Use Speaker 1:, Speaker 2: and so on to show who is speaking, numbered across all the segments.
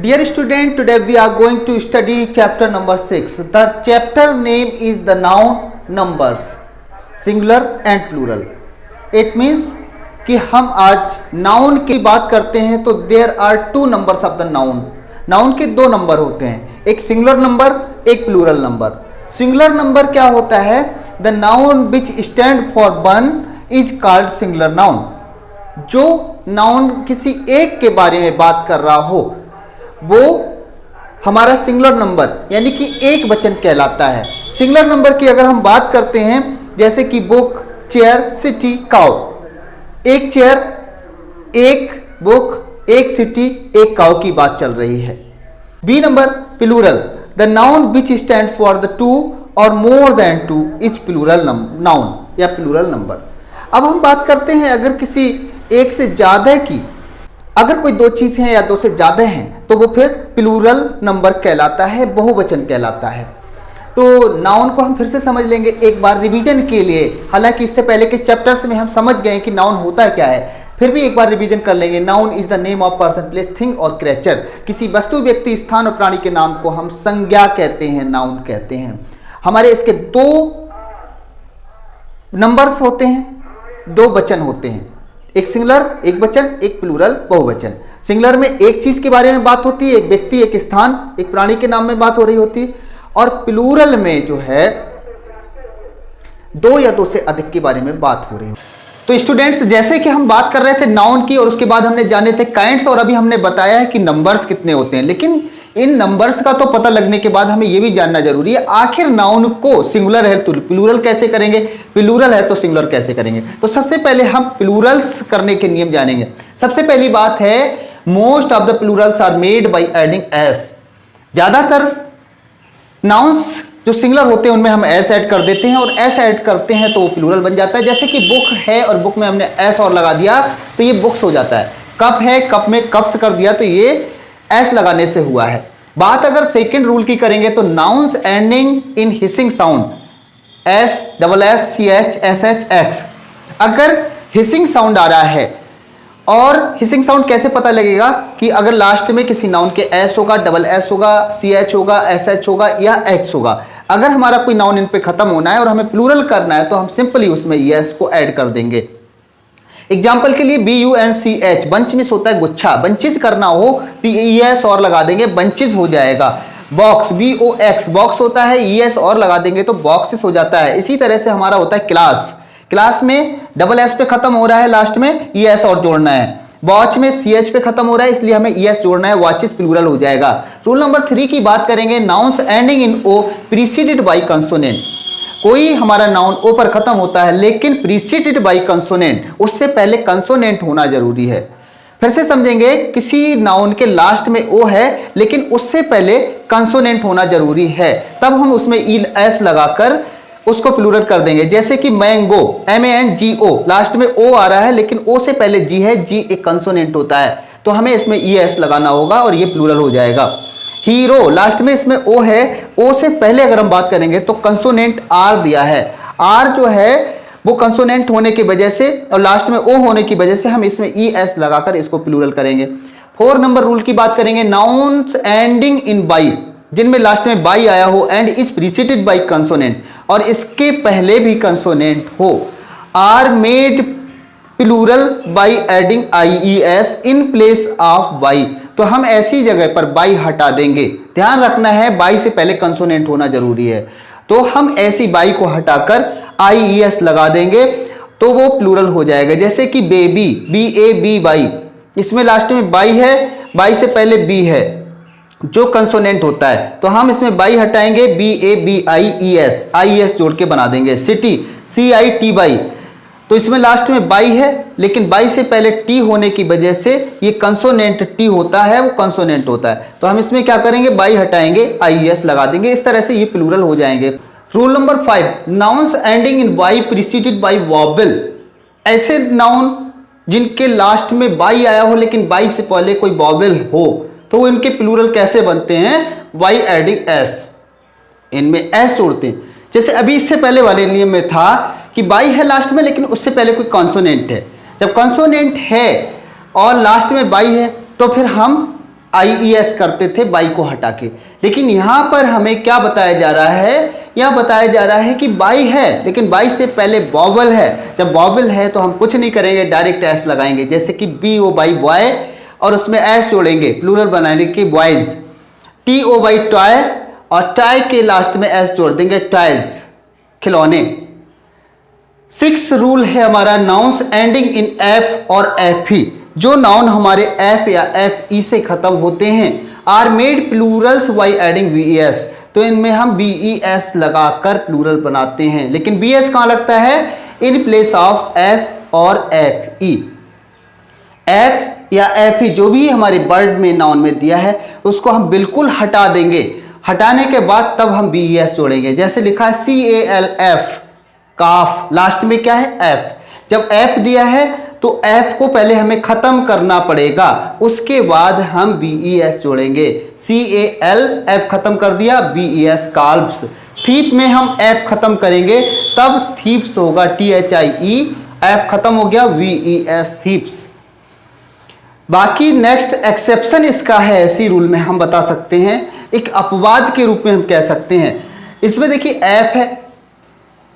Speaker 1: Dear student, today we are going to study chapter number 6. The chapter name is the noun numbers, singular and plural. It means कि हम आज noun की बात करते हैं तो there are two numbers of the noun. Noun के दो नंबर होते हैं, एक सिंगुलर नंबर, एक प्लूरल नंबर. सिंगुलर नंबर क्या होता है? The noun which stand for one is called singular noun. जो नाउन किसी एक के बारे में बात कर रहा हो वो हमारा सिंगुलर नंबर यानी कि एक वचन कहलाता है. सिंगुलर नंबर की अगर हम बात करते हैं जैसे कि बुक, चेयर, सिटी, काउ. एक चेयर, एक बुक, एक सिटी, एक काउ की बात चल रही है. B number plural. The noun which stand for the two और more than two is plural noun या प्लूरल नंबर. अब हम बात करते हैं अगर किसी एक से ज्यादा की, अगर कोई दो चीजें हैं या दो से ज्यादा हैं तो वो फिर प्लूरल नंबर कहलाता है, बहुवचन कहलाता है. तो नाउन को हम फिर से समझ लेंगे एक बार रिवीजन के लिए. हालांकि इससे पहले के चैप्टर्स में हम समझ गए कि नाउन होता क्या है, फिर भी एक बार रिवीजन कर लेंगे. Noun is the name of person, place, thing और क्रिएचर. किसी वस्तु, व्यक्ति, स्थान और प्राणी के नाम को हम संज्ञा कहते हैं, नाउन कहते हैं. हमारे इसके दो नंबर्स होते हैं, दो वचन होते हैं, एक सिंगुलर एक वचन, एक प्लूरल बहुवचन. सिंगुलर में एक चीज के बारे में बात होती है, एक व्यक्ति, एक स्थान, एक प्राणी के नाम में बात हो रही होती है. और प्लूरल में जो है दो या दो से अधिक के बारे में बात हो रही है. तो स्टूडेंट्स, जैसे कि हम बात कर रहे थे नाउन की और उसके बाद हमने जाने थे काइंड्स और अभी हमने बताया है कि नंबर्स कितने होते हैं. लेकिन इन नंबर्स का तो पता लगने के बाद हमें यह भी जानना जरूरी है आखिर नाउन को सिंगुलर है तो प्लूरल कैसे करेंगे, प्लूरल है तो सिंगुलर कैसे करेंगे. तो सबसे पहले हम प्लूरल्स करने के नियम जानेंगे. सबसे पहली बात है most of the plurals are made by adding S. ज्यादातर नाउन्स जो सिंगुलर होते हैं उनमें हम एस ऐड कर देते हैं और एस ऐड करते हैं तो वो प्लूरल बन जाता है. जैसे कि बुक है और बुक में हमने एस और लगा दिया तो ये बुक्स हो जाता है. कप है, कप में कप्स कर दिया तो ये एस लगाने से हुआ है. बात अगर सेकंड रूल की करेंगे तो nouns ending in hissing sound S, double S, C H, S H, X. अगर हिसिंग साउंड आ रहा है, और हिसिंग साउंड कैसे पता लगेगा कि अगर लास्ट में किसी नाउन के एस होगा, डबल एस होगा, सी एच होगा, एस एच होगा या एक्स होगा. अगर हमारा कोई नाउन इन पे खत्म होना है और हमें प्लूरल करना है तो हम सिंपली उसमें एस को ऐड कर देंगे. एग्जाम्पल के लिए BUNCH, बंच मिस होता है गुच्छा, बंचिज करना हो तो ES और लगा देंगे, बंचिज हो जाएगा. बॉक्स, BOX, बॉक्स होता है, ES और लगा देंगे तो बॉक्सेस हो जाता है. इसी तरह से हमारा होता है क्लास. क्लास में डबल एस पे खत्म हो रहा है, लास्ट में ES और जोड़ना है. वॉच में CH पे खत्म हो रहा है इसलिए हमें ES जोड़ना है, वॉचेस प्लूरल हो जाएगा. रूल नंबर 3 की बात करेंगे. Nouns ending in O preceded by consonant. कोई हमारा नाउन ओ पर खत्म होता है लेकिन प्रीसीडेड बाई कंसोनेंट, उससे पहले कंसोनेंट होना जरूरी है. फिर से समझेंगे, किसी नाउन के लास्ट में ओ है लेकिन उससे पहले कंसोनेंट होना जरूरी है, तब हम उसमें ES लगाकर उसको प्लूरल कर देंगे. जैसे कि मैंगो, MANGO, लास्ट में ओ आ रहा है लेकिन ओ से पहले जी है, जी एक कंसोनेंट होता है तो हमें इसमें ES लगाना होगा और ये प्लूरल हो जाएगा. हीरो, लास्ट में इसमें ओ है, ओ से पहले अगर हम बात करेंगे तो कंसोनेंट आर दिया है. आर जो है वो कंसोनेंट होने की वजह से और लास्ट में ओ होने की वजह से हम इसमें ES लगाकर इसको प्लूरल करेंगे. 4 नंबर रूल की बात करेंगे. नाउन्स एंडिंग इन बाई, जिनमें लास्ट में बाई आया हो and is preceded by consonant और इसके पहले भी कंसोनेंट हो, are made plural by adding IES in place of Y. तो हम ऐसी जगह पर बाई हटा देंगे. ध्यान रखना है बाई से पहले कंसोनेंट होना जरूरी है, तो हम ऐसी बाई को हटाकर IES लगा देंगे तो वो प्लूरल हो जाएगा. जैसे कि बेबी, BABY, इसमें लास्ट में बाई है, बाई से पहले बी है जो कंसोनेंट होता है तो हम इसमें बाई हटाएंगे, BABIES, IES जोड़ के बना देंगे. सिटी, CITY, तो इसमें लास्ट में बाई है लेकिन बाई से पहले टी होने की वजह से ये कंसोनेंट टी होता है, वो कंसोनेंट होता है तो हम इसमें क्या करेंगे, बाई हटाएंगे, IES लगा देंगे. इस तरह से ये प्लूरल हो जाएंगे. Rule number 5, nouns ending in Y preceded by vowel. ऐसे नाउन जिनके लास्ट में बाई आया हो लेकिन बाई से पहले कोई वॉबल हो तो इनके प्लूरल कैसे बनते हैं, वाई एडिंग एस, इनमें एस जोड़ते हैं. जैसे अभी इससे पहले वाले नियम में था कि बाई है लास्ट में लेकिन उससे पहले कोई कंसोनेंट है. जब कंसोनेंट है और लास्ट में बाई है तो फिर हम IES करते थे बाई को हटा के। लेकिन यहाँ पर हमें क्या बताया जा रहा है, यहाँ बताया जा रहा है कि बाई है लेकिन बाई से पहले वॉवल है। जब वॉवल है तो हम कुछ नहीं करेंगे, डायरेक्ट एस लगाएंगे, जैसे कि BO बाई बॉय और उसमें एस जोड़ेंगे प्लूरल बनाने के बॉयज, TO बाई टॉय और टॉय के लास्ट में एस जोड़ देंगे टॉयज, खिलौने। 6 रूल है हमारा नाउन्स एंडिंग इन एफ और FE। जो नाउन हमारे एफ या FE से खत्म होते हैं are made plurals by adding VES। तो इनमें हम BES लगाकर प्लूरल बनाते हैं, लेकिन BS कहाँ लगता है, इन प्लेस ऑफ F और FE। F या FE जो भी हमारे वर्ड में नाउन में दिया है उसको हम बिल्कुल हटा देंगे। हटाने के बाद तब हम BES जोड़ेंगे। जैसे लिखा है CALF, काफ, लास्ट में क्या है F। जब F दिया है तो F को पहले हमें खत्म करना पड़ेगा, उसके बाद हम BES जोड़ेंगे। CALF खत्म कर दिया, BES काल्व्स। थीप में हम F खत्म करेंगे तब थीप्स होगा, THIE, F खत्म हो गया, VES थीप्स। बाकी नेक्स्ट एक्सेप्शन इसका है, ऐसी रूल में हम बता सकते हैं, एक अपवाद के रूप में हम कह सकते हैं। इसमें देखिए F है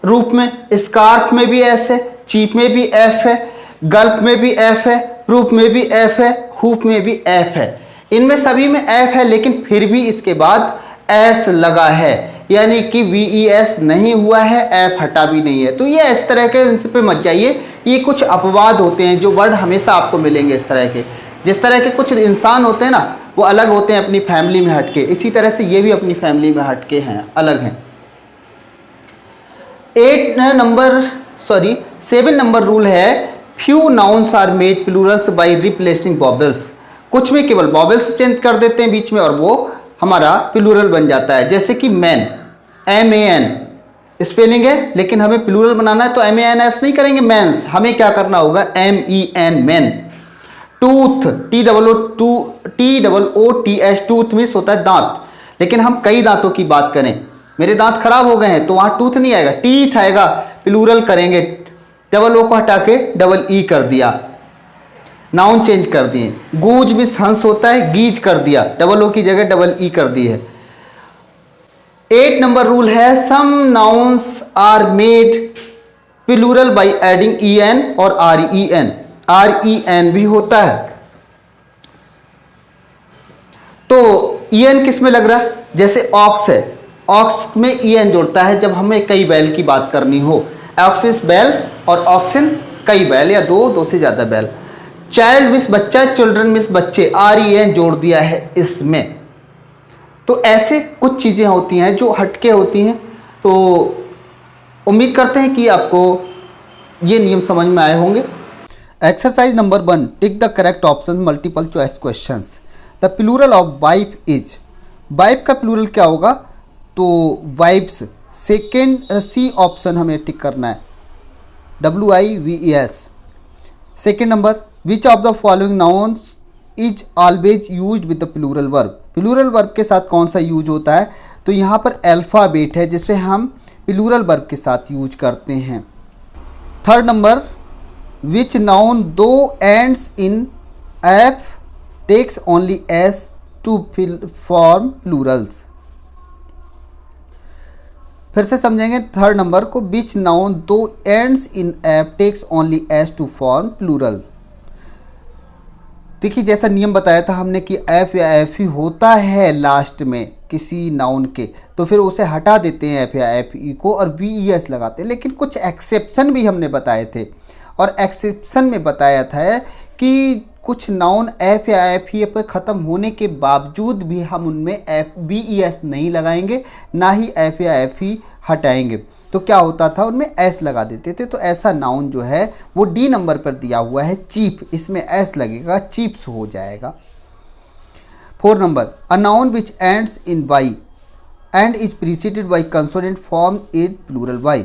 Speaker 1: रूप में, स्कार्फ में भी S है, चीप में भी F है, गल्फ में भी F है, रूप में भी F है, हुप में भी F है। इनमें सभी में F है लेकिन फिर भी इसके बाद S लगा है, यानी कि VES नहीं हुआ है, F हटा भी नहीं है। तो ये इस तरह के इन पे मत जाइए, ये कुछ अपवाद होते हैं जो वर्ड हमेशा आपको मिलेंगे इस तरह के। जिस तरह के कुछ इंसान होते हैं ना वो अलग होते हैं अपनी फैमिली में हटके, इसी तरह से ये भी अपनी फैमिली में हटके हैं, अलग हैं। 7 नंबर रूल है, few nouns are made plurals by replacing vowels. कुछ में केवल वॉवेल्स चेंज कर देते हैं बीच में और वो हमारा प्लूरल बन जाता है। जैसे कि मैन, MAN स्पेलिंग है लेकिन हमें प्लूरल बनाना है तो MANS नहीं करेंगे, मैंस। हमें क्या करना होगा, MEN, man. Tooth, TOOTH, tooth means होता है दांत। लेकिन हम कई दांतों की बात करें, मेरे दांत खराब हो गए हैं तो वहाँ टूथ नहीं आएगा, टीथ आएगा, प्लूरल करेंगे, डबल ओ को हटा के डबल ई कर दिया, नाउन चेंज कर दिए। गूज मीन्स हंस होता है, गीज कर दिया, डबल ओ की जगह डबल ई कर दी है। 8 नंबर रूल है, some nouns are made plural by adding EN और REN भी होता है। तो EN किस में लग रहा है, जैसे ऑक्स है, ऑक्स में EN जुड़ता है जब हमें कई बैल की बात करनी हो। ऑक्सिस बैल और ऑक्सिन कई बैल या दो से ज्यादा बैल। चाइल्ड मिस बच्चा, चिल्ड्रन मिस बच्चे, REN जोड़ दिया है इसमें। तो ऐसे कुछ चीजें होती हैं जो हटके होती हैं। तो उम्मीद करते हैं कि आपको ये नियम समझ में आए होंगे। Exercise number 1, tick the correct option, multiple choice questions. The plural of wife is, wife का प्लूरल क्या होगा, तो वाइफ्स। सेकेंड C ऑप्शन हमें टिक करना है, WIVES। Second number, which of the following nouns is always used with the plural verb. Plural verb के साथ कौन सा यूज होता है, तो यहाँ पर अल्फ़ाबेट है जिसे हम प्लूरल वर्ब के साथ यूज करते हैं। Third number, which noun do ends in F takes only S to form plurals. फिर से समझेंगे थर्ड नंबर को, which noun do ends in F takes only S to form plural. देखिए जैसा नियम बताया था हमने कि F या FE होता है लास्ट में किसी नाउन के, तो फिर उसे हटा देते हैं F या FE को और VES लगाते हैं। लेकिन कुछ एक्सेप्शन भी हमने बताए थे, और एक्सेप्शन में बताया था कि कुछ नाउन F या FE पर ख़त्म होने के बावजूद भी हम उनमें VES नहीं लगाएंगे, ना ही F या FE हटाएंगे। तो क्या होता था, उनमें S लगा देते थे। तो ऐसा नाउन जो है वो D नंबर पर दिया हुआ है, चीप, इसमें S लगेगा, चीप्स हो जाएगा। 4 number, a noun which ends in Y and is preceded by consonant form is plural Y।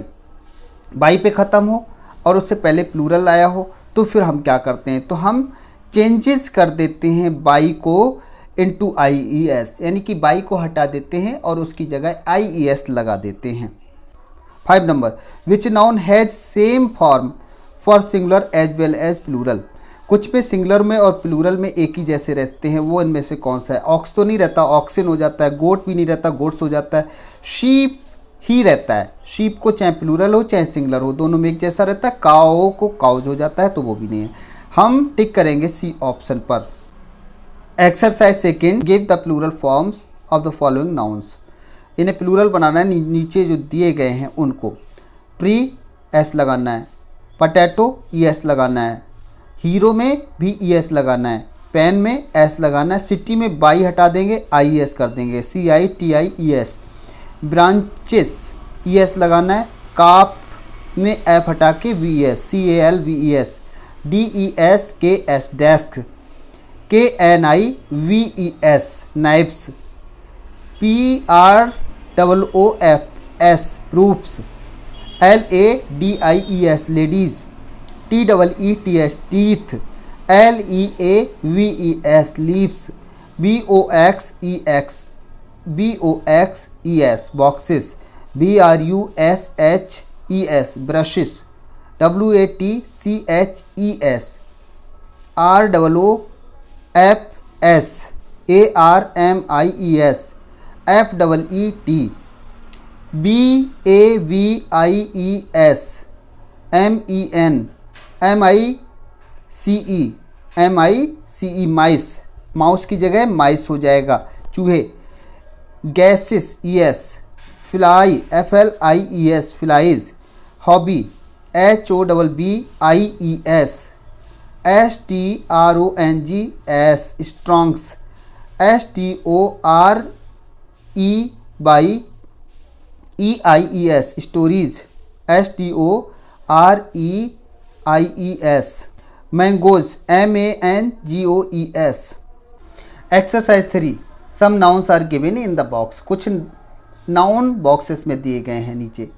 Speaker 1: Y पे ख़त्म हो और उससे पहले प्लूरल आया हो तो फिर हम क्या करते हैं, तो हम चेंजेस कर देते हैं Y को इनटू IES, यानी कि Y को हटा देते हैं और उसकी जगह IES लगा देते हैं। 5 number, which noun has same form for singular as well as plural. कुछ में सिंगुलर में और प्लूरल में एक ही जैसे रहते हैं, वो इनमें से कौन सा है? ऑक्स तो नहीं रहता, ऑक्सिन हो जाता है। गोट भी नहीं रहता, गोट्स हो जाता है। शीप ही रहता है, शीप को चाहे प्लूरल हो चाहे सिंगुलर हो, दोनों में एक जैसा रहता है। काओ को काउज हो जाता है, तो वो भी नहीं है। हम टिक करेंगे सी ऑप्शन पर। Exercise second, give the plural forms of the following nouns. इन्हें प्लूरल बनाना है, नीचे जो दिए गए हैं उनको। ट्री एस लगाना है, पटैटो ई एस लगाना है, हीरो में भी ई एस लगाना है, पेन में एस लगाना है, सिटी में बाई हटा देंगे, आई एस कर देंगे, C I T I E S. Branches E S लगाना है, काप में एफ हटा के V S, C A L V E S, D E S K S desk, K N I V E S knives, P R double O F S proofs, L A D I E S ladies, T double E T S teeth, L E A V E S leaves, B O x E S boxes, B R U S H E S brushes, W A T C H E S, R double O F S, A R M I E S, F double E T, B A V I E S, M E N, M I C E mice, mouse की जगह mice हो जाएगा, चूहे। Gases E S, fly F L I E S flies, hobby H O double B I E S, S T R O N G S strongs, S T O R E Y E I E S stories, S T O R E I E S mangoes, M A N G O E S. Exercise 3, some nouns are given in the box. कुछ noun boxes में दिए गए हैं नीचे।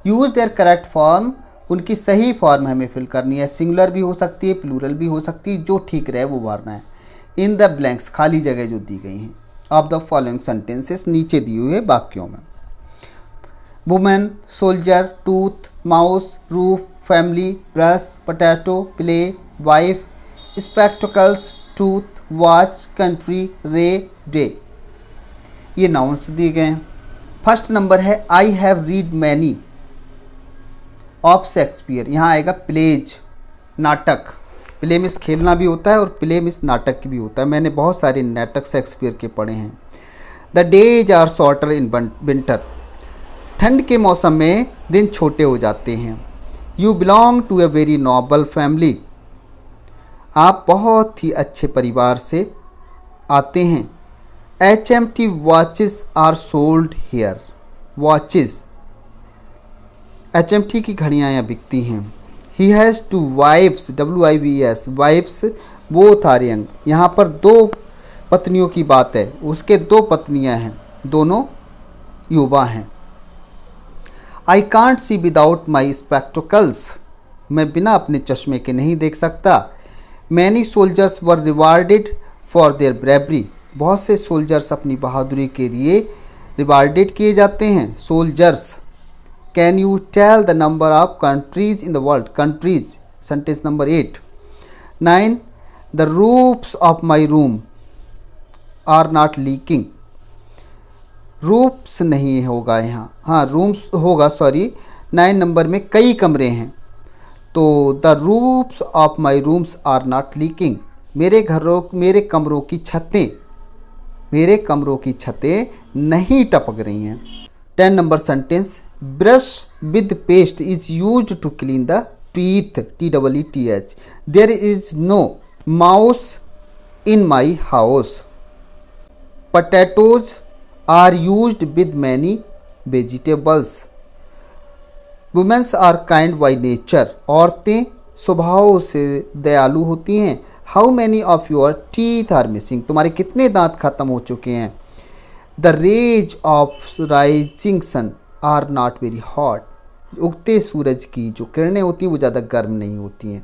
Speaker 1: Use their correct form, उनकी सही form हमें fill करनी है। सिंगुलर भी हो सकती है, प्लूरल भी हो सकती है, जो ठीक रहे वो भरना है। इन द ब्लैंक्स, खाली जगह जो दी गई हैं, ऑफ द फॉलोइंग सेंटेंसेस, नीचे दिए हुए वाक्यों में। Women, soldier, tooth, mouse, roof, family, brush, potato, play, wife, spectacles, tooth, watch, country, रे, डे। ये नाउन्स दिए गए हैं। फर्स्ट नंबर है I have read many of Shakespeare. यहाँ आएगा प्लेज, नाटक। प्ले मिस खेलना भी होता है और प्ले मिस नाटक भी होता है। मैंने बहुत सारे नाटक शेक्सपियर के पढ़े हैं। The days are shorter in winter. ठंड के मौसम में दिन छोटे हो जाते हैं। You belong to a very noble family. आप बहुत ही अच्छे परिवार से आते हैं। HMT watches are sold here. Watches, HMT की घड़ियाँ यहाँ बिकती हैं। He has two wifes, WIVES, wifes both are young. यहाँ पर 2 पत्नियों की बात है, उसके 2 पत्नियाँ हैं, दोनों युवा हैं। I can't see without my spectacles. मैं बिना अपने चश्मे के नहीं देख सकता। Many soldiers were rewarded for their bravery. बहुत से सोल्जर्स अपनी बहादुरी के लिए रिवार्डेड किए जाते हैं। Soldiers. Can you tell the number of countries in the world. Countries, sentence number 8। 9 the roofs of my room are not leaking. Roofs नहीं होगा यहाँ, हाँ रूम्स होगा, सॉरी। 9 नंबर में कई कमरे हैं, तो the roofs of my rooms are not leaking. मेरे कमरों की छतें नहीं टपक रही हैं। 10 number sentence, brush with paste is used to clean the teeth, TEETH। There is no mouse in my house. Potatoes are used with many vegetables. Womens are kind by nature. औरतें स्वभाव से दयालु होती हैं। How many of your teeth are missing. तुम्हारे कितने दांत खत्म हो चुके हैं। The rays of rising sun are not very hot. उगते सूरज की जो किरणें होती हैं वो ज़्यादा गर्म नहीं होती हैं।